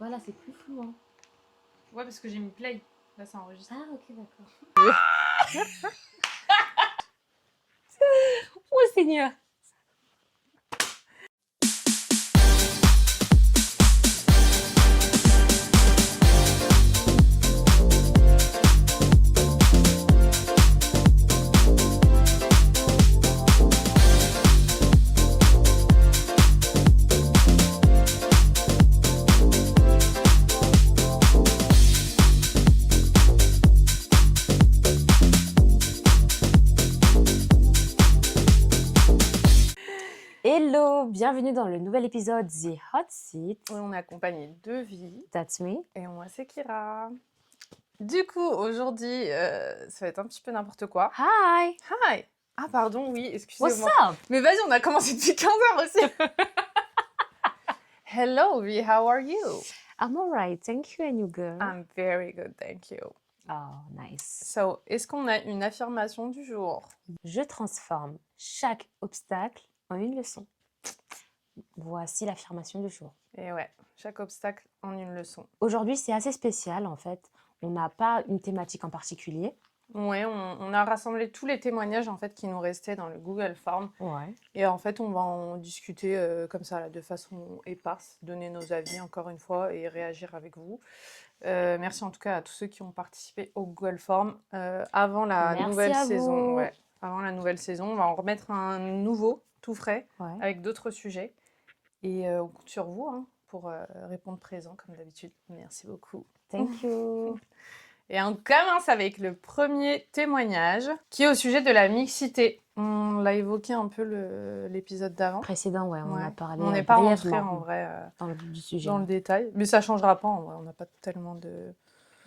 Voilà, c'est plus flou. Hein. Ouais, parce que j'ai mis play. Là, ça enregistre. Ah, ok, d'accord. Oh, Seigneur! Hello, bienvenue dans le nouvel épisode The Hot Seat. On est accompagné de Vie. That's me. Et moi, c'est Kira. Du coup, aujourd'hui, ça va être un petit peu n'importe quoi. Hi. Hi! Ah, pardon, oui, What's excusez-moi. up? Mais vas-y, on a commencé depuis 15 heures aussi. Hello, V, how are you? I'm alright, thank you and you girl. I'm very good, thank you. Oh, nice. So, est-ce qu'on a une affirmation du jour? Je transforme chaque obstacle en une leçon. Voici l'affirmation du jour. Et ouais, chaque obstacle en une leçon. Aujourd'hui, c'est assez spécial en fait. On n'a pas une thématique en particulier. Ouais, on a rassemblé tous les témoignages en fait qui nous restaient dans le Google Form. Ouais. Et en fait, on va en discuter comme ça, là, de façon éparse, donner nos avis encore une fois et réagir avec vous. Merci en tout cas à tous ceux qui ont participé au Google Form avant la Merci nouvelle à saison. vous. Ouais, avant la nouvelle saison, on va en remettre un nouveau, tout frais, Ouais. avec d'autres sujets. Et on compte sur vous hein, pour répondre présent comme d'habitude. Merci beaucoup. Thank you. Et on commence avec le premier témoignage qui est au sujet de la mixité. On l'a évoqué un peu l'épisode d'avant. Précédent, ouais, on Ouais. a parlé On n'est pas rentré brièvement en vrai dans le vif du sujet. dans le détail, mais ça changera pas en vrai. On n'a pas tellement de.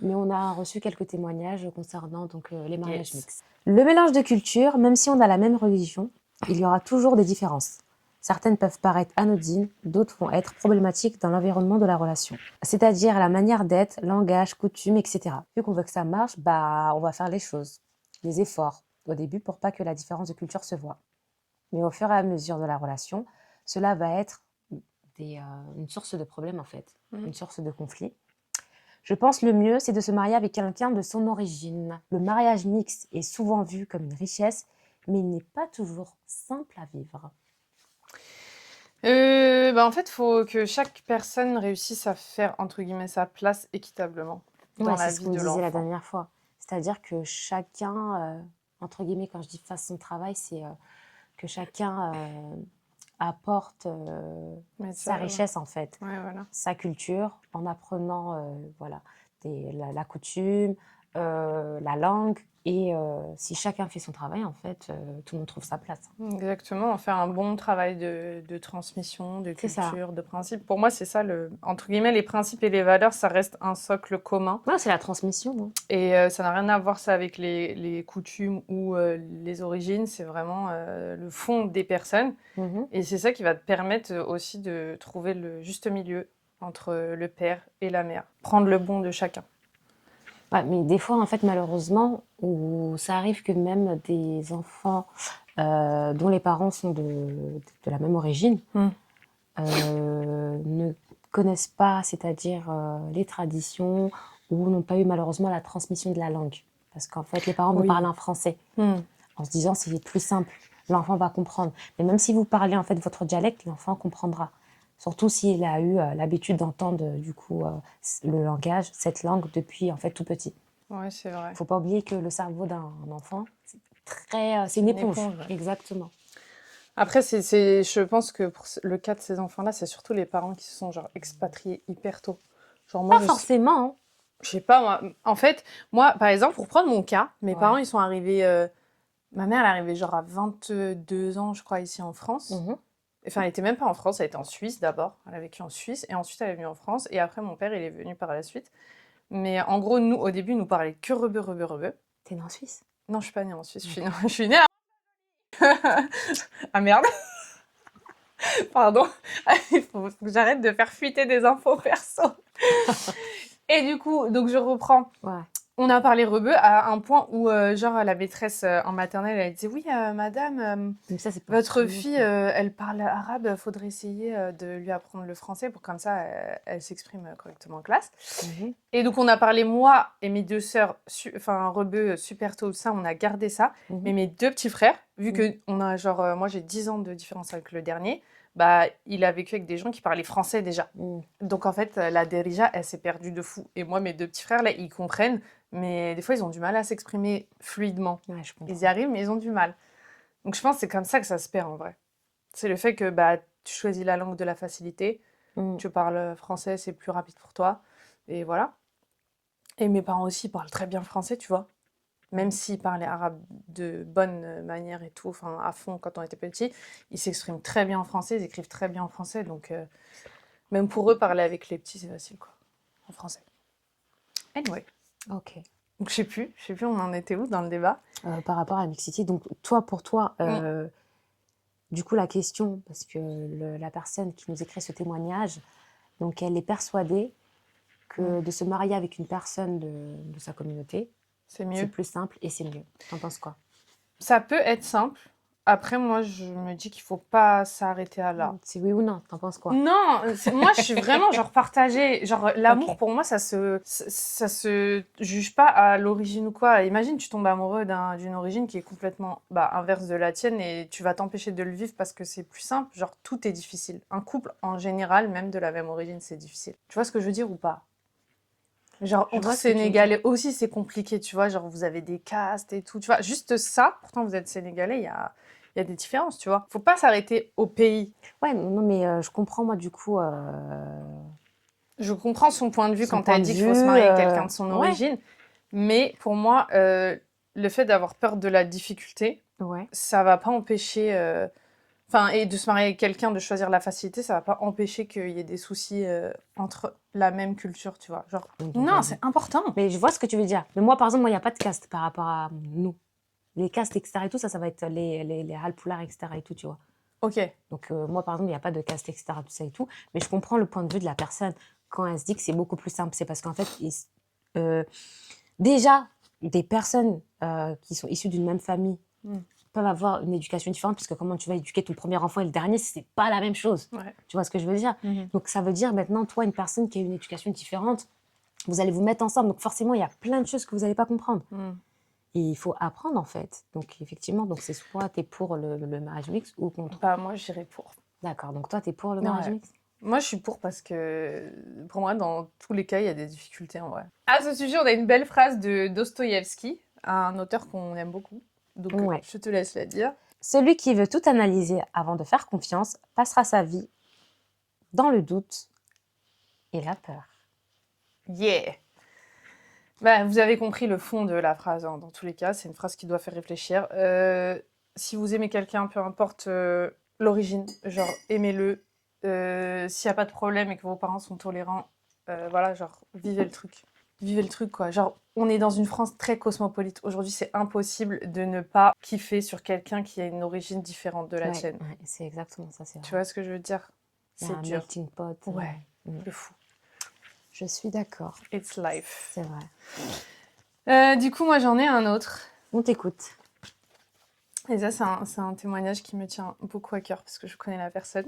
Mais on a reçu quelques témoignages concernant donc, les mariages Yes. mixtes. Le mélange de cultures, même si on a la même religion, il y aura toujours des différences. Certaines peuvent paraître anodines, d'autres vont être problématiques dans l'environnement de la relation. C'est-à-dire la manière d'être, langage, coutumes, etc. Vu qu'on veut que ça marche, on va faire les choses, les efforts, au début pour pas que la différence de culture se voit. Mais au fur et à mesure de la relation, cela va être une source de problème en fait, une source de conflit. Je pense le mieux, c'est de se marier avec quelqu'un de son origine. Le mariage mixte est souvent vu comme une richesse, mais il n'est pas toujours simple à vivre. En fait, il faut que chaque personne réussisse à faire, entre guillemets, sa place équitablement dans la c'est ce vie qu'on de disait la l'enfant. dernière fois. C'est-à-dire que chacun, entre guillemets, quand je dis fasse son travail, c'est que chacun apporte sa richesse en fait, Ouais, voilà. sa culture, en apprenant voilà, la coutume, la langue. Et si chacun fait son travail, en fait, tout le monde trouve sa place. Exactement, faire un bon travail de transmission, de C'est ça. culture, de principes. Pour moi, c'est ça, entre guillemets, les principes et les valeurs, ça reste un socle commun. Ouais, c'est la transmission. Hein. Et ça n'a rien à voir ça avec les coutumes ou les origines, c'est vraiment le fond des personnes. Mhm. Et c'est ça qui va te permettre aussi de trouver le juste milieu entre le père et la mère. Prendre le bon de chacun. Ouais, mais des fois, en fait, malheureusement, où ça arrive que même des enfants dont les parents sont de la même origine ne connaissent pas, c'est-à-dire les traditions, ou n'ont pas eu malheureusement la transmission de la langue. Parce qu'en fait, les parents vont parler en français, en se disant c'est plus simple, l'enfant va comprendre. Mais même si vous parlez en fait votre dialecte, l'enfant comprendra. Surtout s'il a eu l'habitude d'entendre du coup le langage, cette langue depuis en fait tout petit. Ouais, c'est vrai. Il faut pas oublier que le cerveau d'un enfant, c'est une éponge. Ouais. Exactement. Après, je pense que pour le cas de ces enfants-là, c'est surtout les parents qui se sont genre expatriés hyper tôt. Genre moi, Pas forcément. Hein. Je sais pas, moi. En fait, moi, par exemple, pour prendre mon cas, mes parents, ils sont arrivés. Ma mère, elle est arrivée genre à 22 ans, je crois, ici en France. Enfin, elle était même pas en France, elle était en Suisse d'abord. Elle a vécu en Suisse et ensuite elle est venue en France. Et après, mon père, il est venu par la suite. Mais en gros, nous, au début, nous parlait que rebeu. T'es né en Suisse? Non, je suis pas née en Suisse. Je suis née à... Ah merde. Pardon. Il faut que j'arrête de faire fuiter des infos perso. Et du coup, donc je reprends. Ouais. On a parlé rebeu à un point où, genre, la maîtresse en maternelle, elle disait oui, madame, Donc ça, c'est pour tout votre le monde, fille, quoi. elle parle arabe, faudrait essayer de lui apprendre le français pour comme ça, elle s'exprime correctement en classe. Mhm, Et donc, on a parlé, moi et mes deux sœurs, enfin, rebeu super tôt, ça, on a gardé ça. Mais mhm, mes deux petits frères, vu mhm. que on a, genre, moi j'ai 10 ans de différence avec le dernier, bah, il a vécu avec des gens qui parlaient français déjà. Mhm. Donc en fait, la Derija, elle s'est perdue de fou. Et moi, mes deux petits frères, là, ils comprennent, mais des fois, ils ont du mal à s'exprimer fluidement. Ouais, je Ils y comprends. arrivent, mais ils ont du mal. Donc je pense que c'est comme ça que ça se perd en vrai. C'est le fait que bah, tu choisis la langue de la facilité, Mhm. tu parles français, c'est plus rapide pour toi. Et voilà. Et mes parents aussi parlent très bien français, tu vois. Même s'ils parlaient arabe de bonne manière et tout, enfin à fond quand on était petits, ils s'expriment très bien en français, ils écrivent très bien en français. Donc même pour eux, parler avec les petits, c'est facile, quoi, en français. Anyway. Ok. Donc je sais plus, on en était où dans le débat. Par rapport à la mixité, donc toi, pour toi, Mm. du coup, la question, parce que la personne qui nous écrit ce témoignage, donc elle est persuadée que de se marier avec une personne de sa communauté, C'est c'est mieux. plus simple et c'est mieux. T'en penses quoi? Ça peut être simple. Après, moi, je me dis qu'il faut pas s'arrêter à là. C'est oui ou non? T'en penses quoi? Non, moi, je suis vraiment genre partagée. Genre, l'amour, Ok. pour moi, ça se juge pas à l'origine ou quoi. Imagine, tu tombes amoureux d'une origine qui est complètement bah, inverse de la tienne et tu vas t'empêcher de le vivre parce que c'est plus simple. Genre, tout est difficile. Un couple, en général, même de la même origine, c'est difficile. Tu vois ce que je veux dire ou pas? Genre, Je entre vois ce que tu veux dire. Sénégalais aussi, c'est compliqué, tu vois. Genre, vous avez des castes et tout. Tu vois, juste ça, pourtant, vous êtes Sénégalais, il y a des différences, tu vois. Faut pas s'arrêter au pays. Ouais, non, mais je comprends, moi, du coup, Je comprends son point de vue son quand point elle de dit qu'il faut vue. se marier avec quelqu'un de son Ouais, origine. Mais pour moi, le fait d'avoir peur de la difficulté, ouais. ça va pas empêcher. Enfin, et de se marier avec quelqu'un, de choisir la facilité, ça va pas empêcher qu'il y ait des soucis entre la même culture, tu vois. Genre, Donc, non, c'est important. mais je vois ce que tu veux dire. Mais moi, par exemple, moi, il n'y a pas de caste par rapport à nous. Les castes, etc. et tout, ça va être les halpoulards, etc. et tout, tu vois. Ok. Donc, moi, par exemple, il n'y a pas de caste, etc. tout ça et tout. Mais je comprends le point de vue de la personne quand elle se dit que c'est beaucoup plus simple. C'est parce qu'en fait, euh, déjà, des personnes qui sont issues d'une même famille Mm. peuvent avoir une éducation différente, parce que comment tu vas éduquer ton premier enfant et le dernier, c'est pas la même chose. Ouais. Tu vois ce que je veux dire? Mhm. Donc, ça veut dire maintenant, toi, une personne qui a une éducation différente, vous allez vous mettre ensemble. Donc, forcément, il y a plein de choses que vous n'allez pas comprendre. Mm. Et il faut apprendre, en fait. Donc, effectivement, donc c'est soit tu es pour le mariage mixte ou contre. Bah, moi, j'irais pour. D'accord. Donc, toi, tu es pour le mariage Ouais. mixte? Moi, je suis pour parce que, pour moi, dans tous les cas, il y a des difficultés en vrai. À ce sujet, on a une belle phrase de Dostoïevski, un auteur qu'on aime beaucoup. Donc, Ouais. je te laisse la dire. Celui qui veut tout analyser avant de faire confiance passera sa vie dans le doute et la peur. Yeah! Bah, vous avez compris le fond de la phrase, hein. Dans tous les cas, c'est une phrase qui doit faire réfléchir. Si vous aimez quelqu'un, peu importe l'origine, genre aimez-le. S'il n'y a pas de problème et que vos parents sont tolérants, voilà, genre vivez le truc. Vivez le truc, quoi. Genre, on est dans une France très cosmopolite. Aujourd'hui, c'est impossible de ne pas kiffer sur quelqu'un qui a une origine différente de la Ouais, tienne. ouais, c'est exactement ça, c'est Tu vrai. vois ce que je veux dire? Il y a C'est un dur. melting pot. Ouais, Mm. de fou. Je suis d'accord. It's life. C'est vrai. Du coup, moi, j'en ai un autre. On t'écoute. Et ça, c'est un témoignage qui me tient beaucoup à cœur parce que je connais la personne.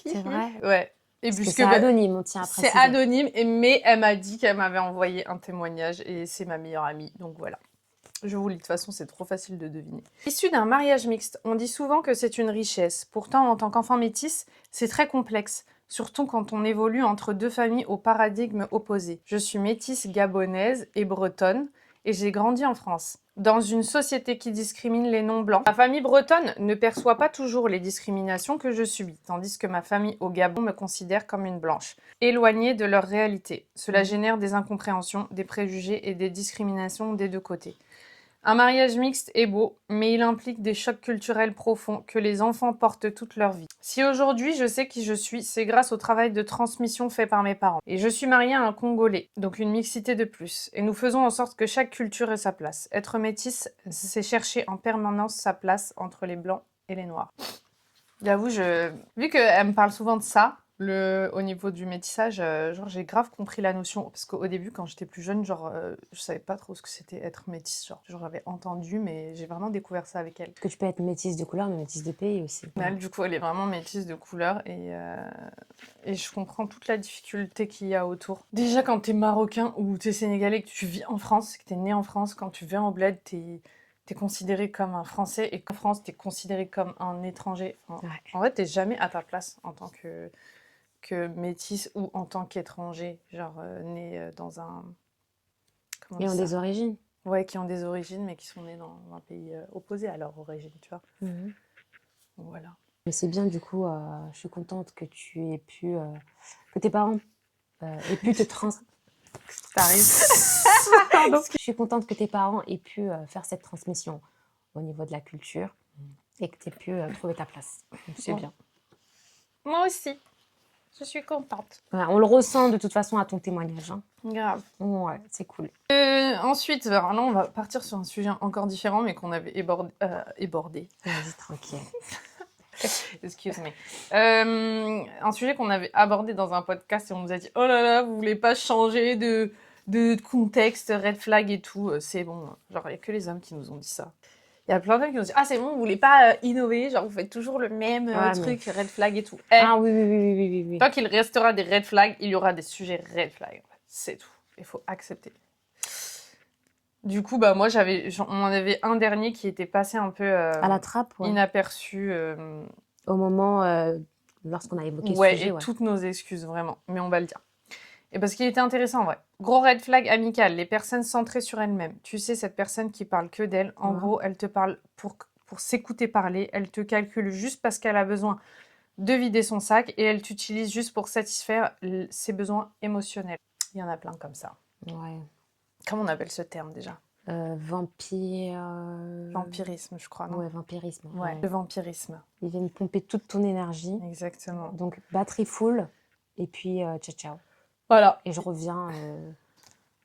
C'est vrai? Ouais. Et Parce que puisque c'est bah, anonyme, on tient à c'est préciser. anonyme, mais elle m'a dit qu'elle m'avait envoyé un témoignage et c'est ma meilleure amie. Donc voilà. Je vous lis, de toute façon, c'est trop facile de deviner. Issu d'un mariage mixte, on dit souvent que c'est une richesse. Pourtant, en tant qu'enfant métisse, c'est très complexe. Surtout quand on évolue entre deux familles aux paradigmes opposés. Je suis métisse gabonaise et bretonne et j'ai grandi en France. Dans une société qui discrimine les non-blancs, ma famille bretonne ne perçoit pas toujours les discriminations que je subis, tandis que ma famille au Gabon me considère comme une blanche, éloignée de leur réalité. Cela génère des incompréhensions, des préjugés et des discriminations des deux côtés. Un mariage mixte est beau, mais il implique des chocs culturels profonds que les enfants portent toute leur vie. Si aujourd'hui je sais qui je suis, c'est grâce au travail de transmission fait par mes parents. Et je suis mariée à un Congolais, donc une mixité de plus. Et nous faisons en sorte que chaque culture ait sa place. Être métisse, c'est chercher en permanence sa place entre les blancs et les noirs. J'avoue, vu qu'elle me parle souvent de ça, Au niveau du métissage, genre, j'ai grave compris la notion. Parce qu'au début, quand j'étais plus jeune, genre, je savais pas trop ce que c'était être métisse. Genre, j'avais entendu, mais j'ai vraiment découvert ça avec elle. Parce que tu peux être métisse de couleur, mais métisse de pays aussi. Elle, du coup, elle est vraiment métisse de couleur et je comprends toute la difficulté qu'il y a autour. Déjà, quand t'es marocain ou t'es sénégalais, que tu vis en France, que t'es né en France, quand tu viens au bled, t'es considéré comme un Français et qu'en France, t'es considéré comme un étranger. Enfin, Ouais. en fait, t'es jamais à ta place en tant que métisse ou en tant qu'étranger, genre né dans un... Comment on Et dit ont ça des origines. Ouais, qui ont des origines, mais qui sont nés dans un pays opposé à leur origine, tu vois. Mhm. Donc, voilà. Mais c'est bien, du coup, je suis contente que tu aies pu, que tes parents aient pu te trans... T'arrives. Pardon. Je suis contente que tes parents aient pu faire cette transmission au niveau de la culture et que tu aies pu trouver ta place. Donc, c'est Bon. bien. Moi aussi. Je suis contente. Ouais, on le ressent de toute façon à ton témoignage. Hein. Grave. Ouais, c'est cool. Ensuite, alors là, on va partir sur un sujet encore différent, mais qu'on avait ébordé. Vas-y, tranquille. Excuse me. Un sujet qu'on avait abordé dans un podcast et on nous a dit « Oh là là, vous voulez pas changer de contexte, red flag et tout. C'est bon. » Genre, il n'y a que les hommes qui nous ont dit ça. Il y a plein de gens qui nous ont dit « Ah, c'est bon, vous voulez pas innover, genre vous faites toujours le même truc, red flag et tout. » Ah oui, oui, oui, oui, oui, oui. Tant qu'il restera des red flags, il y aura des sujets red flags. C'est tout. Il faut accepter. Du coup, bah moi, on en avait un dernier qui était passé un peu à la trappe, ouais. inaperçu. Au moment, lorsqu'on a évoqué ouais, ce sujet. et toutes nos excuses, vraiment. Mais on va le dire. Et parce qu'il était intéressant, en vrai. Gros red flag amical, les personnes centrées sur elles-mêmes. Tu sais, cette personne qui parle que d'elle, en gros, elle te parle pour s'écouter parler, elle te calcule juste parce qu'elle a besoin de vider son sac et elle t'utilise juste pour satisfaire ses besoins émotionnels. Il y en a plein comme ça. Ouais. Comment on appelle ce terme déjà ? Vampirisme, je crois, non ? Ouais, vampirisme. Ouais, le vampirisme. Ils viennent pomper toute ton énergie. Exactement. Donc, batterie full, et puis ciao, ciao. Voilà. Et je reviens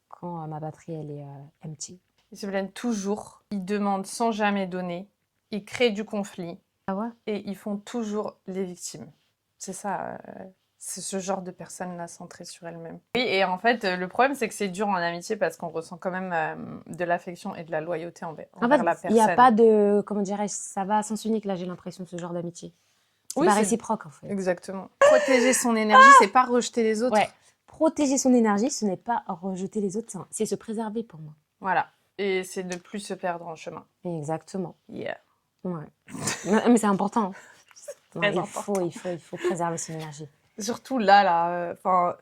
quand ma batterie, elle est empty. Ils se plaignent toujours, ils demandent sans jamais donner, ils créent du conflit. Ah ouais ? Et ils font toujours les victimes. C'est ça, c'est ce genre de personnes-là centrées sur elles-mêmes. Oui, et en fait, le problème, c'est que c'est dur en amitié parce qu'on ressent quand même de l'affection et de la loyauté envers la personne. Il n'y a pas de, comment dirais-je, ça va à sens unique, là, j'ai l'impression, ce genre d'amitié. C'est pas réciproque, en fait. Exactement. Protéger son énergie, c'est pas rejeter les autres. Ouais. Protéger son énergie, ce n'est pas rejeter les autres, c'est se préserver pour moi. Voilà. Et c'est ne plus se perdre en chemin. Exactement. Yeah. Ouais. Mais c'est important. Très il important. faut préserver son énergie. Surtout là,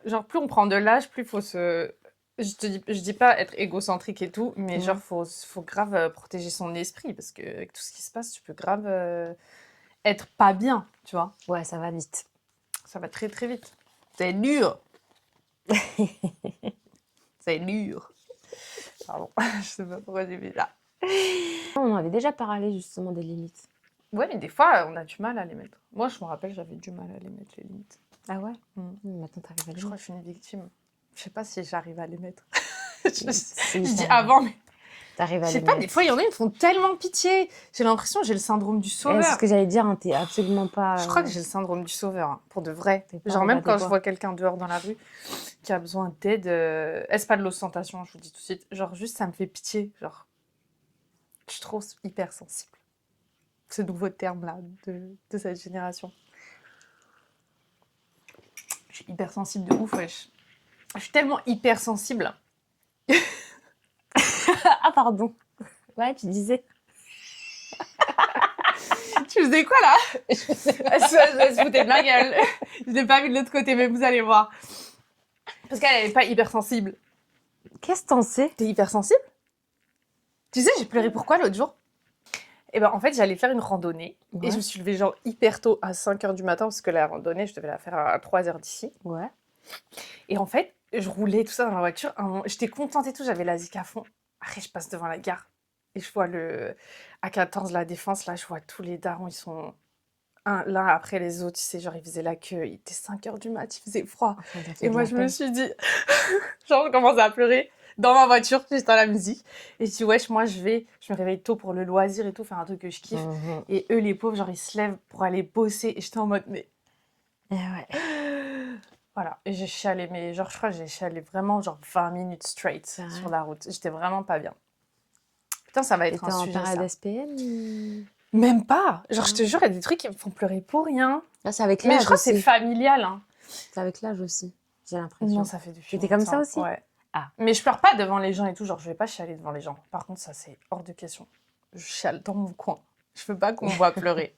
genre plus on prend de l'âge, plus il faut se... Je dis pas être égocentrique et tout, mais genre faut grave protéger son esprit parce que avec tout ce qui se passe, tu peux grave être pas bien, tu vois. Ouais, ça va vite. Ça va très très vite. C'est dur. C'est dur. Pardon, je sais pas pourquoi j'ai mis là. On en avait déjà parlé justement des limites. Ouais, mais des fois, on a du mal à les mettre. Moi, je me rappelle, j'avais du mal à les mettre, les limites. Ah ouais Maintenant, t'arrives à les Je crois mettre. que je suis une victime. Je sais pas si j'arrive à les mettre. je dis t'arrives. avant, mais... T'arrives à Je sais les pas, mettre. des fois, il y en a, ils me font tellement pitié. J'ai l'impression que j'ai le syndrome du sauveur. C'est ce que j'allais dire, hein, t'es absolument pas... Je crois que j'ai le syndrome du sauveur, hein, pour de vrai. T'es pas Genre, en même bas quand des je bois. vois quelqu'un dehors dans la rue qui a besoin d'aide, est-ce pas de l'ostentation, je vous dis tout de suite. Genre, juste, ça me fait pitié. Genre, je suis trop hypersensible. Ce nouveau terme-là de cette génération. Je suis hypersensible de ouf, wesh. Je suis tellement hypersensible. Ah, pardon. Ouais, tu disais. Tu faisais quoi, là? Elle se foutait de ma gueule. Je l'ai pas vu de l'autre côté, mais vous allez voir. Parce qu'elle n'est pas hypersensible. Qu'est-ce que t'en sais? T'es hypersensible? Tu sais, j'ai pleuré pourquoi l'autre jour? Et ben en fait, j'allais faire une randonnée. Ouais. Et je me suis levée genre hyper tôt, à 5h du matin, parce que la randonnée, je devais la faire à 3h d'ici. Ouais. Et en fait, je roulais tout ça dans la voiture. J'étais contente et tout, j'avais la zik à fond. Après, je passe devant la gare. Et je vois le A14, la Défense, là, je vois tous les darons, ils sont l'un après les autres, tu sais, genre, ils faisaient la queue. Il était 5h du mat, il faisait froid. Et moi, je me suis dit... genre, je commence à pleurer dans ma voiture, juste dans la musique. Et je dis, wesh, moi, je me réveille tôt pour le loisir et tout, faire un truc que je kiffe. Mhm. Et eux, les pauvres, genre, ils se lèvent pour aller bosser. Et j'étais en mode, mais... Et ouais. Voilà, et j'ai chialé, mais genre, je crois que j'ai chialé vraiment genre 20 minutes straight C'est vrai? sur la route. J'étais vraiment pas bien. Putain, ça va être T'étais un en sujet, période ça. SPM ou... Même pas! Genre, je Non. te jure, il y a des trucs qui me font pleurer pour rien. Là, c'est avec Mais je l'âge crois que c'est aussi. familial, hein. C'est avec l'âge aussi, j'ai Non, l'impression. ça fait depuis T'étais comme ça longtemps, aussi? ouais. Ah. Mais je pleure pas devant les gens et tout, genre, je vais pas chialer devant les gens. Par contre, ça, c'est hors de question. Je chiale dans mon coin. Je veux pas qu'on me voit pleurer.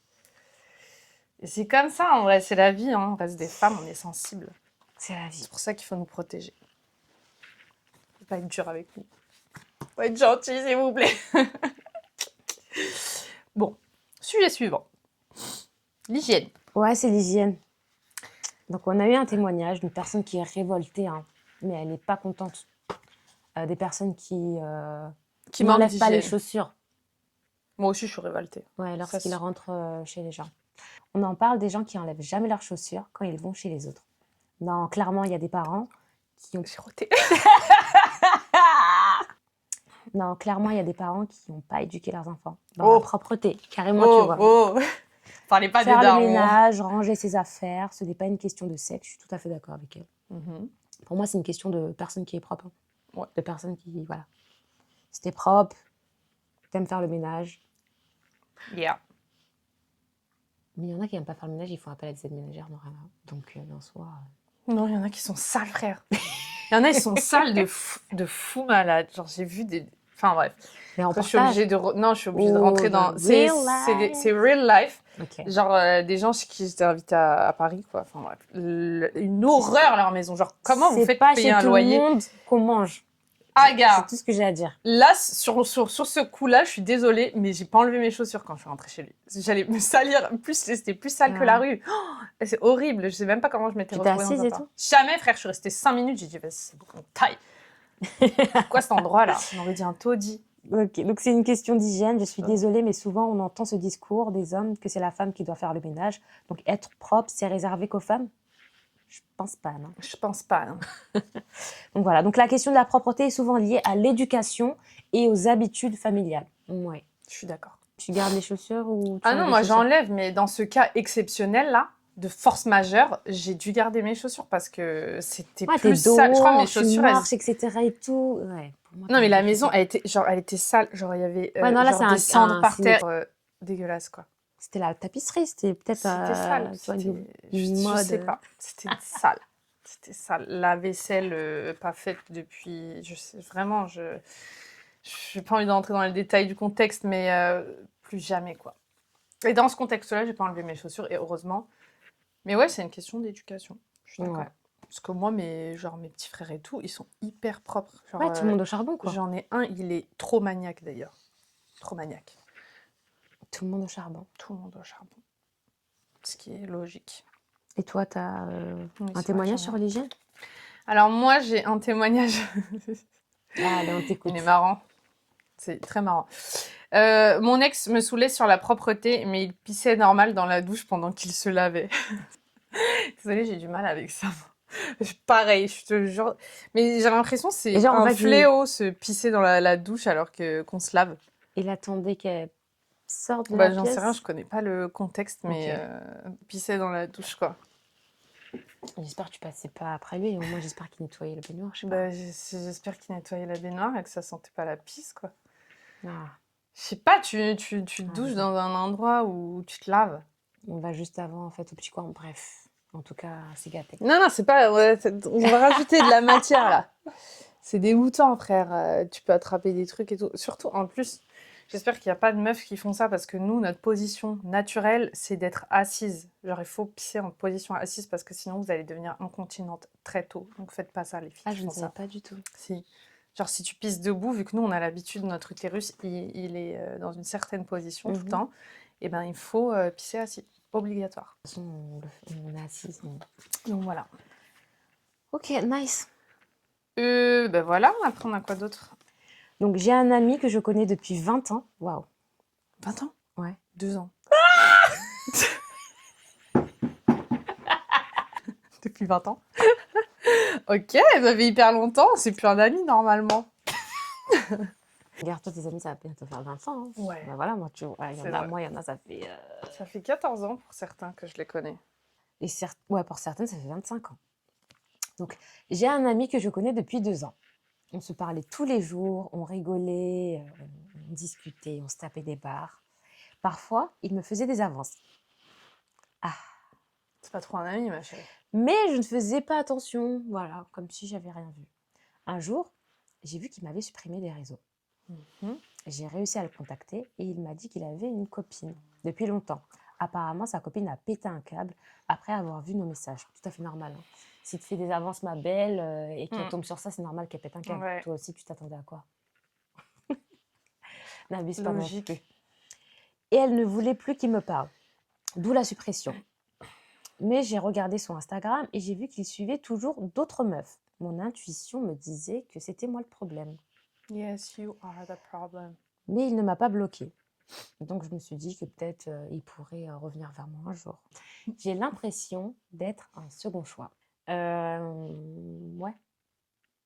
Et c'est comme ça, en vrai, c'est la vie, hein. On reste des femmes, on est sensibles. C'est la vie. C'est pour ça qu'il faut nous protéger. Faut pas être dur avec nous. Faut être gentil, s'il vous plaît. Bon, sujet suivant. L'hygiène. Ouais, c'est l'hygiène. Donc, on a eu un témoignage d'une personne qui est révoltée, hein, mais elle n'est pas contente. Des personnes qui Qui manque n'enlèvent pas les d'hygiène. chaussures. Moi aussi, je suis révoltée. Ouais, lorsqu'ils Ça, rentrent chez les gens. On en parle des gens qui enlèvent jamais leurs chaussures quand ils vont chez les autres. Non, clairement, il y a des parents qui ont... J'ai roté. Non, clairement, il y a des parents qui n'ont pas éduqué leurs enfants dans la Oh, propreté. Carrément, tu vois. oh. Parlez pas des Faire le darons. ménage, ranger ses affaires, ce n'est pas une question de sexe. Je suis tout à fait d'accord avec elle. Mhm. Pour moi, c'est une question de personne qui est propre. Hein. Ouais. De personne qui, voilà. Si t'es propre, t'aimes faire le ménage. Yeah. Mais il y en a qui n'aiment pas faire le ménage, ils font appel à des aides ménagères, non, rien. Donc, en soi... Non, il y en a qui sont sales, frère. Il y en a, ils sont sales de fou malade. Genre, j'ai vu des... Enfin, bref. Mais en Après, je suis portage. obligée de... Non, je suis obligée de Oh, rentrer dans... dans C'est real life. c'est real life. Ok. Genre, des gens chez qui j'étais invitée à Paris, quoi. Enfin, bref. Une horreur, leur maison. Genre, comment vous faites pas payer chez un tout loyer? le monde qu'on mange. Ah, C'est gars, tout ce que j'ai à dire. là, sur ce coup-là, je suis désolée, mais j'ai pas enlevé mes chaussures quand je suis rentrée chez lui. J'allais me salir, c'était plus sale que la rue. Oh, c'est horrible, je sais même pas comment je m'étais Tu t'es retrouvée dans assise un et appart. tout? Jamais, frère, je suis restée 5 minutes, j'ai dit, vas-y, c'est bon, on taille. C'est quoi cet endroit-là? On aurait dit un taudis. Ok, donc c'est une question d'hygiène. Je suis Ça. désolée, mais souvent on entend ce discours des hommes que c'est la femme qui doit faire le ménage. Donc être propre, c'est réservé qu'aux femmes? Je pense pas, non. Je pense pas. Hein. Donc voilà, donc la question de la propreté est souvent liée à l'éducation et aux habitudes familiales. Ouais. Je suis d'accord. Tu gardes les chaussures ou tu Ah enlèves non, les moi chaussures? j'enlève, mais dans ce cas exceptionnel là, de force majeure, j'ai dû garder mes chaussures parce que c'était Ouais, t'es plus sale. Je crois que dehors, mes tu chaussures, marches, etc. et tout. Ouais, pour moi, non, mais t'enlèves la les maison, chaussures. elle était sale. Genre, il y avait Ouais, non, là, genre c'est des cendres par c'est terre. Dégueulasse, quoi. C'était la tapisserie, c'était peut-être C'était sale. tu vois, Je une mode. sais pas. C'était sale. C'était sale. La vaisselle pas faite depuis... Je sais, vraiment, je n'ai pas envie d'entrer dans les détails du contexte, mais plus jamais, quoi. Et dans ce contexte-là, j'ai pas enlevé mes chaussures, et heureusement. Mais ouais, c'est une question d'éducation. Je suis d'accord. Ouais. Parce que moi, mes petits frères et tout, ils sont hyper propres. Genre, Ouais, tout le monde au charbon, quoi. j'en ai un, il est trop maniaque, d'ailleurs. Trop maniaque. Tout le monde au charbon. Tout le monde au charbon. Ce qui est logique. Et toi, tu as Oui, un c'est témoignage vrai sur qu'il y en a. l'hygiène? Alors moi, j'ai un témoignage. Allez, on t'écoute. Il est marrant. C'est très marrant. Mon ex me saoulait sur la propreté, mais il pissait normal dans la douche pendant qu'il se lavait. Désolée, j'ai du mal avec ça. Pareil, je te jure. Mais j'ai l'impression que Et c'est genre, en un fait, fléau, se pisser dans la douche alors qu'on se lave. il attendait qu'elle sorte de Bah, la j'en sais rien, pièce. je connais pas le contexte, mais Ok. pisser dans la douche, quoi. J'espère que tu passais pas après lui. Au moins, j'espère qu'il nettoyait le baignoire, je sais Bah, j'espère qu'il nettoyait la baignoire et que ça sentait pas la pisse, quoi. pas. Ah, Je sais pas, tu te douches ouais. dans un endroit où tu te laves. On va juste avant, en fait, au petit coin. Bref, en tout cas, c'est gâté. Non, c'est pas... ouais, on va rajouter de la matière, là. C'est dégoûtant, frère. Tu peux attraper des trucs et tout. Surtout, en plus, j'espère qu'il n'y a pas de meufs qui font ça parce que nous, notre position naturelle, c'est d'être assise. Genre, il faut pisser en position assise parce que sinon, vous allez devenir incontinente très tôt. Donc, faites pas ça, les filles Ah, qui je ne font savais ça. pas du tout. Si. Genre, si tu pisses debout, vu que nous, on a l'habitude, notre utérus, il est dans une certaine position tout le temps, et ben, il faut pisser assis. Obligatoire. De toute façon, on est assise. Donc, voilà. Ok, nice. Ben voilà, après, on a quoi d'autre? Donc, j'ai un ami que je connais depuis 20 ans. Waouh. 20 ans? Ouais. 2 ans. Depuis 20 ans. Ok, ça fait hyper longtemps. C'est plus un ami, normalement. Regarde-toi, tes amis, ça va bientôt faire 20 ans. Hein. Ouais. Ben voilà, moi, tu vois, il y C'est en a, vrai. moi, il y en a, ça fait... Ça fait 14 ans pour certains que je les connais. Et ouais, pour certaines, ça fait 25 ans. Donc, j'ai un ami que je connais depuis 2 ans. On se parlait tous les jours, on rigolait, on discutait, on se tapait des barres. Parfois, il me faisait des avances. Ah, C'est pas trop un ami, ma chérie. mais je ne faisais pas attention, voilà, comme si j'avais rien vu. Un jour, j'ai vu qu'il m'avait supprimé des réseaux. Mhm. J'ai réussi à le contacter et il m'a dit qu'il avait une copine depuis longtemps. Apparemment, sa copine a pété un câble après avoir vu nos messages. Tout à fait normal, hein. Si tu fais des avances, ma belle, et qu'elle tombe sur ça, c'est normal qu'elle pète un câble. Ouais. Toi aussi, tu t'attendais à quoi? N'abuse pas non plus. Logique. Et elle ne voulait plus qu'il me parle. D'où la suppression. Mais j'ai regardé son Instagram et j'ai vu qu'il suivait toujours d'autres meufs. Mon intuition me disait que c'était moi le problème. Yes, you are the problem. Mais il ne m'a pas bloquée. Donc je me suis dit que peut-être il pourrait revenir vers moi un jour. J'ai l'impression d'être un second choix. Ouais.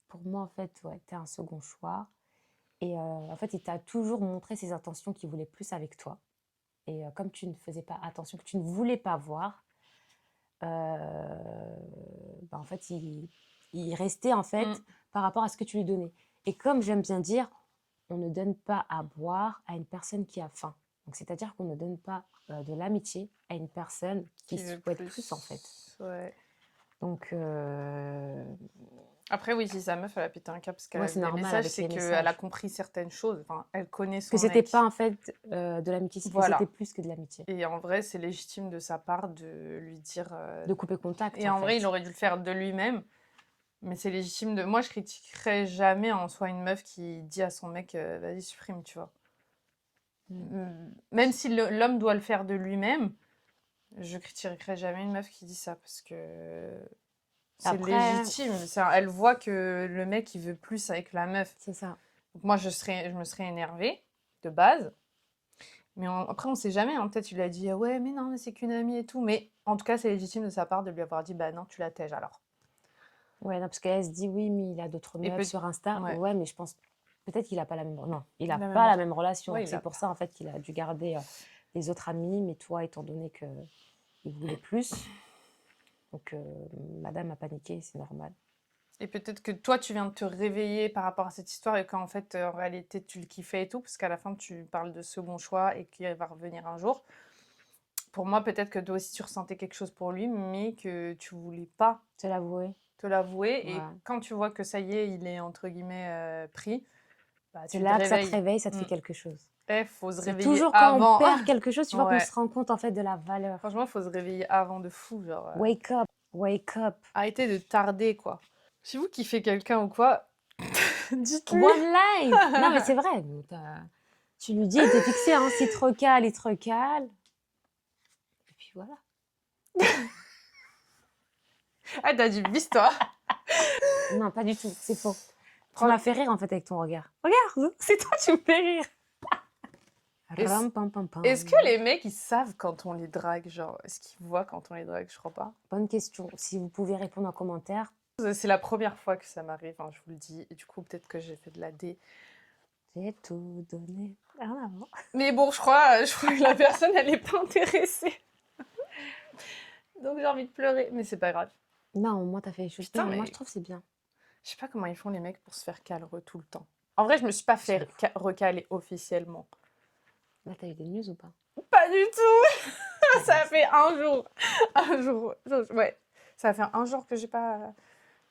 Pour moi, en fait, ouais, t'es un second choix. Et en fait, il t'a toujours montré ses intentions qu'il voulait plus avec toi. Et comme tu ne faisais pas attention, que tu ne voulais pas voir, en fait, il restait en fait par rapport à ce que tu lui donnais. Et comme j'aime bien dire, on ne donne pas à boire à une personne qui a faim. Donc, c'est-à-dire qu'on ne donne pas de l'amitié à une personne qui souhaite plus, en fait. Ouais. Donc, après, oui, si sa meuf, elle a pété un câble parce qu'elle ouais, a c'est vu les normal messages, avec c'est les qu'elle messages. a compris certaines choses. Enfin, elle connaît son Que c'était mec. pas en fait de l'amitié, c'est que Voilà. c'était plus que de l'amitié. Et en vrai, c'est légitime de sa part de lui dire. De couper contact. Et en vrai, il aurait dû le faire de lui-même. Mais c'est légitime de. Moi, je critiquerais jamais en soi une meuf qui dit à son mec vas-y, supprime, tu vois. Même si l'homme doit le faire de lui-même, je critiquerais jamais une meuf qui dit ça parce que c'est légitime. Elle voit que le mec il veut plus avec la meuf. C'est ça. Donc moi je me serais énervée de base. Mais après on sait jamais. Hein. Peut-être il lui a dit ouais mais non mais c'est qu'une amie et tout. Mais en tout cas c'est légitime de sa part de lui avoir dit bah non tu la tèges alors. Ouais, non, parce qu'elle se dit oui mais il a d'autres meufs sur Insta. Ouais, mais je pense peut-être qu'il n'a pas la même. Non, il n'a pas la même relation. Ouais, c'est pour ça en fait qu'il a dû garder les autres amis. Mais toi, étant donné qu'il voulait plus, donc madame a paniqué, c'est normal. Et peut-être que toi, tu viens de te réveiller par rapport à cette histoire et qu'en fait, en réalité, tu le kiffais et tout, parce qu'à la fin, tu parles de second choix et qu'il va revenir un jour. Pour moi, peut-être que toi aussi, tu ressentais quelque chose pour lui, mais que tu voulais pas te l'avouer. Ouais. Et quand tu vois que ça y est, il est entre guillemets pris, bah, c'est là que ça te réveille, ça te fait quelque chose. Faut se réveiller toujours avant. Quand on perd quelque chose, tu vois qu'on se rend compte en fait de la valeur. Franchement, faut se réveiller avant de fou, genre. Wake up, wake up. Arrêtez de tarder, quoi. Si vous kiffez quelqu'un ou quoi, dites-lui. One life. Non, mais c'est vrai. Tu lui dis, t'es fixé, hein, s'il te recale, il te recale. Et puis voilà. Ah, t'as du bis, toi. Non, pas du tout, c'est faux. Tu m'as fait rire en fait avec ton regard. Regarde, c'est toi, tu me fais rire. Est-ce que les mecs, ils savent quand on les drague, genre, est-ce qu'ils voient quand on les drague? Je crois pas. Bonne question. Si vous pouvez répondre en commentaire. C'est la première fois que ça m'arrive, hein, je vous le dis. Et du coup, peut-être que j'ai fait de la D. J'ai tout donné. Rien avant. Mais bon, je crois que la personne, elle est pas intéressée. Donc j'ai envie de pleurer, mais c'est pas grave. Non, moi, t'as fait les choses. Putain, mais moi, je trouve que c'est bien. Je sais pas comment ils font les mecs pour se faire calreux tout le temps. En vrai, je me suis pas fait recaler officiellement. Là, t'as eu des news ou pas? Pas du tout. Ça fait un jour. Ouais. Ça fait un jour que j'ai pas...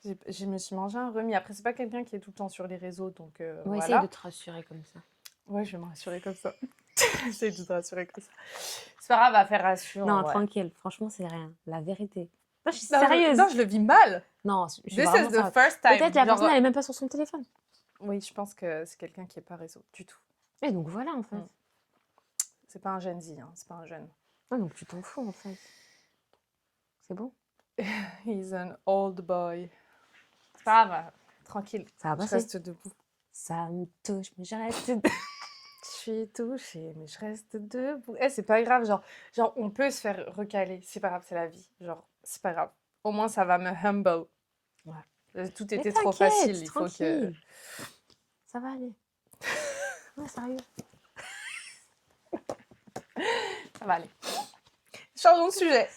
Je me suis mangé un remis. Après, c'est pas quelqu'un qui est tout le temps sur les réseaux, donc voilà. Essaye de te rassurer comme ça. Ouais, je vais me rassurer comme ça. Essaye de te rassurer comme ça. C'est pas grave à faire rassurer. Non, tranquille. Franchement, c'est rien. La vérité. Non, je suis sérieuse. Non, je le vis mal. Non, je suis This is the first time. Peut-être la personne, elle est même pas sur son téléphone. Oui, je pense que c'est quelqu'un qui est pas réseau du tout. Et donc voilà, en fait. C'est pas un Gen Z, hein. C'est pas un jeune. Ah, donc tu t'en fous, en fait. C'est bon. He's an old boy. C'est pas grave, tranquille. Ça va passer. Je reste debout. Ça me touche, mais je reste debout. Je suis touchée, mais je reste debout. C'est pas grave, genre, on peut se faire recaler. C'est pas grave, c'est la vie. Genre, c'est pas grave. Au moins, ça va me humble. Ouais. Tout était trop facile. Il faut que... Ça va aller. Ouais, sérieux. Ça va aller. Changeons de sujet.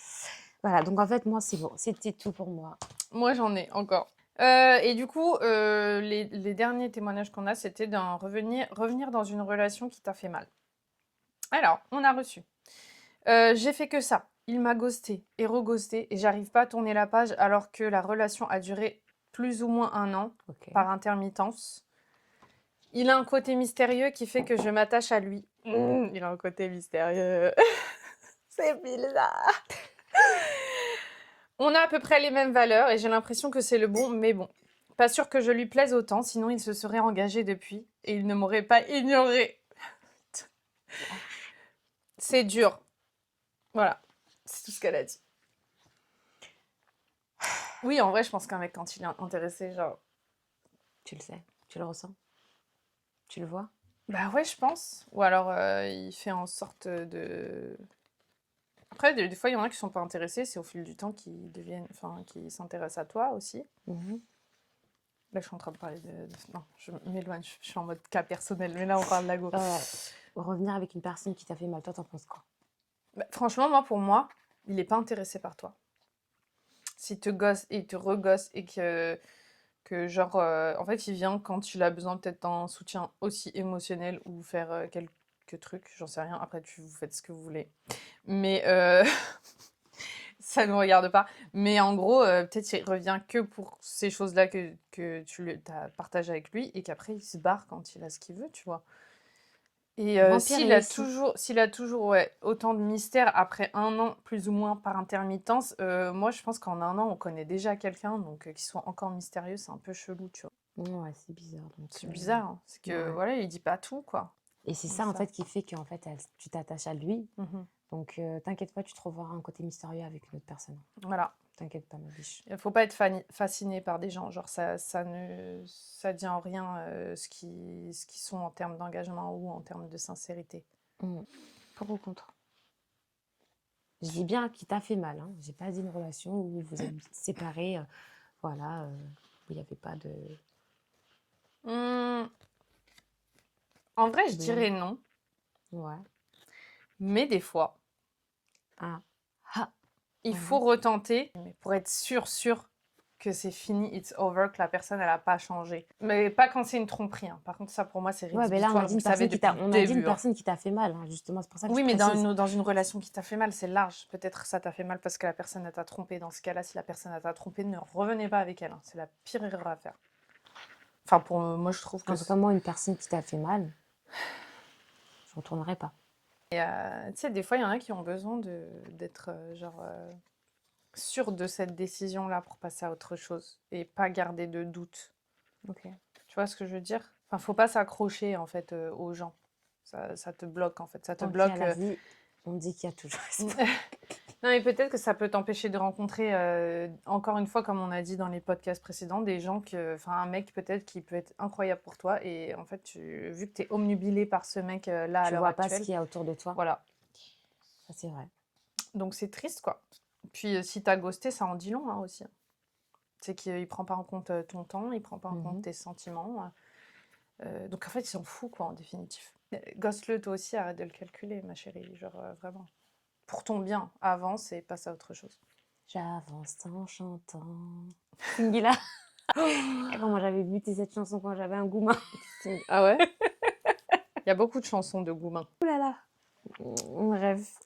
Voilà, donc en fait, moi, c'est bon. C'était tout pour moi. Moi, j'en ai encore. Et du coup, les derniers témoignages qu'on a, c'était revenir dans une relation qui t'a fait mal. Alors, on a reçu. J'ai fait que ça. Il m'a ghosté et reghosté et j'arrive pas à tourner la page alors que la relation a duré plus ou moins 1 an par intermittence. Il a un côté mystérieux qui fait que je m'attache à lui. Il a un côté mystérieux. C'est bizarre. On a à peu près les mêmes valeurs et j'ai l'impression que c'est le bon, mais bon. Pas sûr que je lui plaise autant, sinon il se serait engagé depuis et il ne m'aurait pas ignoré. C'est dur. Voilà, c'est tout ce qu'elle a dit. Oui, en vrai, je pense qu'un mec, quand il est intéressé, genre... Tu le sais, tu le ressens, tu le vois. Bah ouais, je pense. Ou alors, il fait en sorte de... Après, des fois, il y en a qui sont pas intéressés, c'est au fil du temps qu'ils deviennent... Enfin, qu'ils s'intéressent à toi aussi. Là, je suis en train de parler de... Non, je m'éloigne, je suis en mode cas personnel, mais là, on parle de la go. Revenir avec une personne qui t'a fait mal, toi, t'en penses quoi? Bah, franchement, pour moi, il est pas intéressé par toi. S'il te gosse et il te regosse et que genre, en fait, il vient quand tu as besoin peut-être d'un soutien aussi émotionnel ou faire quelques trucs, j'en sais rien. Après, vous faites ce que vous voulez. Mais ça ne nous regarde pas. Mais en gros, peut-être il revient que pour ces choses-là que tu as partagé avec lui et qu'après, il se barre quand il a ce qu'il veut, tu vois. Et s'il a toujours ouais, autant de mystères après 1 an, plus ou moins par intermittence, moi je pense qu'en 1 an, on connaît déjà quelqu'un, donc qu'il soit encore mystérieux, c'est un peu chelou, tu vois. Ouais, c'est bizarre. C'est bizarre, hein. C'est que voilà, il dit pas tout, quoi. Et c'est ça, en fait, qui fait que en fait, tu t'attaches à lui. Donc, t'inquiète pas, tu trouveras un côté mystérieux avec une autre personne. Voilà. T'inquiète pas, ma biche. Il faut pas être fasciné par des gens, genre ça dit en rien ce qu'ils sont en termes d'engagement ou en termes de sincérité. Pour ou contre? Je dis bien qu'il t'a fait mal, hein. J'ai pas dit une relation où vous êtes séparés, voilà, où il n'y avait pas de... En vrai, je dirais non. Ouais. Mais des fois, il faut retenter, mais pour être sûr que c'est fini, it's over, que la personne, elle a pas changé. Mais pas quand c'est une tromperie, hein. Par contre, ça, pour moi, c'est rédhibitoire. Ouais, mais là, on a dit une personne hein. qui t'a fait mal, hein, justement. C'est pour ça que Oui, je mais précise. dans une relation qui t'a fait mal, c'est large. Peut-être ça t'a fait mal parce que la personne, elle t'a trompé. Dans ce cas-là, si la personne, elle t'a trompé, ne revenez pas avec elle, hein. C'est la pire erreur à faire. Enfin, pour moi, je trouve que... En tout cas, moi, une personne qui t'a fait mal, je retournerai pas. Et tu sais, des fois, il y en a qui ont besoin d'être, sûr de cette décision-là pour passer à autre chose et pas garder de doute. Tu vois ce que je veux dire? Enfin, faut pas s'accrocher en fait aux gens. Ça te bloque en fait. Ça te Tant bloque. qu'il y a la vie, on dit qu'il y a toujours Non, mais peut-être que ça peut t'empêcher de rencontrer, encore une fois, comme on a dit dans les podcasts précédents, des gens enfin, un mec peut-être qui peut être incroyable pour toi et en fait, vu que tu es omnubilé par ce mec là à l'heure actuelle. Tu vois pas ce qu'il y a autour de toi. Voilà. Ça, c'est vrai. Donc c'est triste quoi. Puis si t'as ghosté, ça en dit long hein, aussi. C'est qu'il prend pas en compte ton temps, il prend pas en compte tes sentiments. Donc en fait, il s'en fout quoi en définitive. Ghost-le toi aussi, arrête de le calculer ma chérie, genre vraiment. Pour ton bien, avance et passe à autre chose. J'avance en chantant. Singila. Comment j'avais buté cette chanson quand j'avais un goumin. Ah ouais? Il y a beaucoup de chansons de Goumin. Ouh là là. Bref.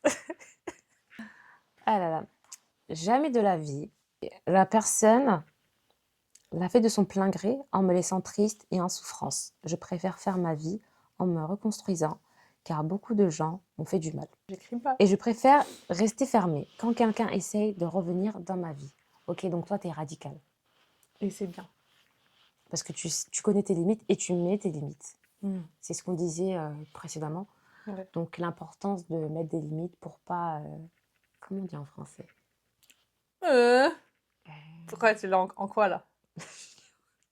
Ah là là. Jamais de la vie, la personne l'a fait de son plein gré en me laissant triste et en souffrance. Je préfère faire ma vie en me reconstruisant, car beaucoup de gens m'ont fait du mal. J'écris pas. Et je préfère rester fermée quand quelqu'un essaye de revenir dans ma vie. Ok, donc toi, tu es radical. Et c'est bien. Parce que tu connais tes limites et tu mets tes limites. C'est ce qu'on disait précédemment. Ouais. Donc l'importance de mettre des limites pour pas... comment on dit en français? Pourquoi tu l'as en quoi là?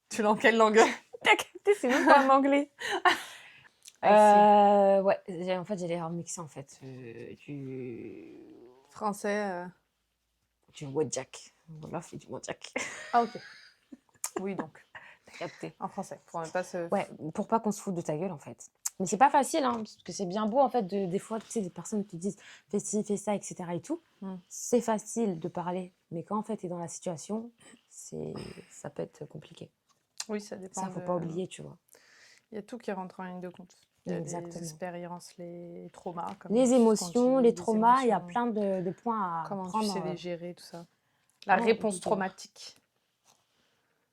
Tu l'as en quelle langue? T'as capté, c'est même pas en anglais. Ouais, en fait, j'allais remixer en fait du Français. Du Wojak. Wolof et du Wojak. Ah ok. Oui donc. T'as capté. En français. Pour ne pas se... Ouais, pour pas qu'on se foute de ta gueule en fait. Mais c'est pas facile, hein, parce que c'est bien beau, en fait, des fois, tu sais, des personnes te disent fais ci, fais ça, etc. et tout. C'est facile de parler, mais quand, en fait, tu es dans la situation, ça peut être compliqué. Oui, ça dépend. Ça, faut pas oublier, tu vois. Il y a tout qui rentre en ligne de compte. Il y a les expériences, les traumas. Les émotions, les traumas, il y a plein de points à prendre. Comment tu sais les gérer, tout ça. La réponse traumatique.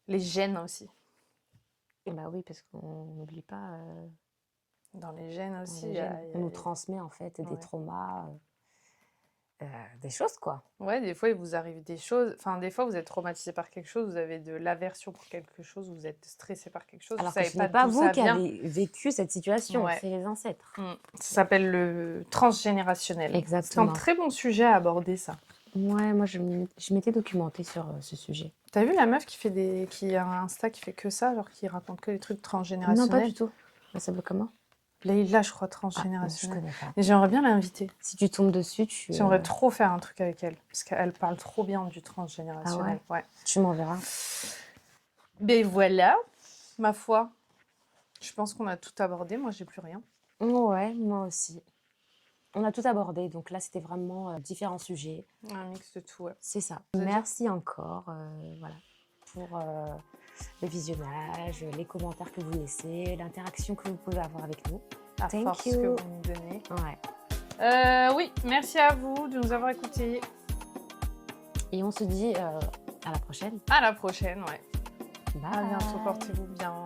Les gènes aussi. Bah oui, parce qu'on n'oublie pas... Dans les gènes aussi. On nous transmet, en fait, des traumas... des choses, quoi. Ouais, des fois, il vous arrive des choses. Enfin, des fois, vous êtes traumatisé par quelque chose, vous avez de l'aversion pour quelque chose, vous êtes stressé par quelque chose. Alors vous savez que ce n'est pas vous qui avez vécu cette situation, c'est les ancêtres. Ça s'appelle le transgénérationnel. Exactement. C'est un très bon sujet à aborder, ça. Ouais, moi, je m'étais documentée sur ce sujet. T'as vu la meuf qui a un Insta qui fait que ça, genre qui raconte que les trucs transgénérationnels? Non, pas du tout. Elle s'appelle comment? Leïla, je crois, transgénérationnelle. Je connais pas. Mais j'aimerais bien l'inviter. Si tu tombes dessus, J'aimerais trop faire un truc avec elle. Parce qu'elle parle trop bien du transgénérationnel. Ah ouais. Tu m'enverras. Ben voilà, ma foi. Je pense qu'on a tout abordé. Moi, j'ai plus rien. Ouais, moi aussi. On a tout abordé. Donc là, c'était vraiment différents sujets. Un mix de tout, ouais. C'est ça. Merci encore voilà, pour le visionnage, les commentaires que vous laissez, l'interaction que vous pouvez avoir avec nous. La force que vous nous donnez. Ouais. Oui, merci à vous de nous avoir écoutés. Et on se dit à la prochaine. À la prochaine, ouais. Bye. À bientôt, portez-vous bien.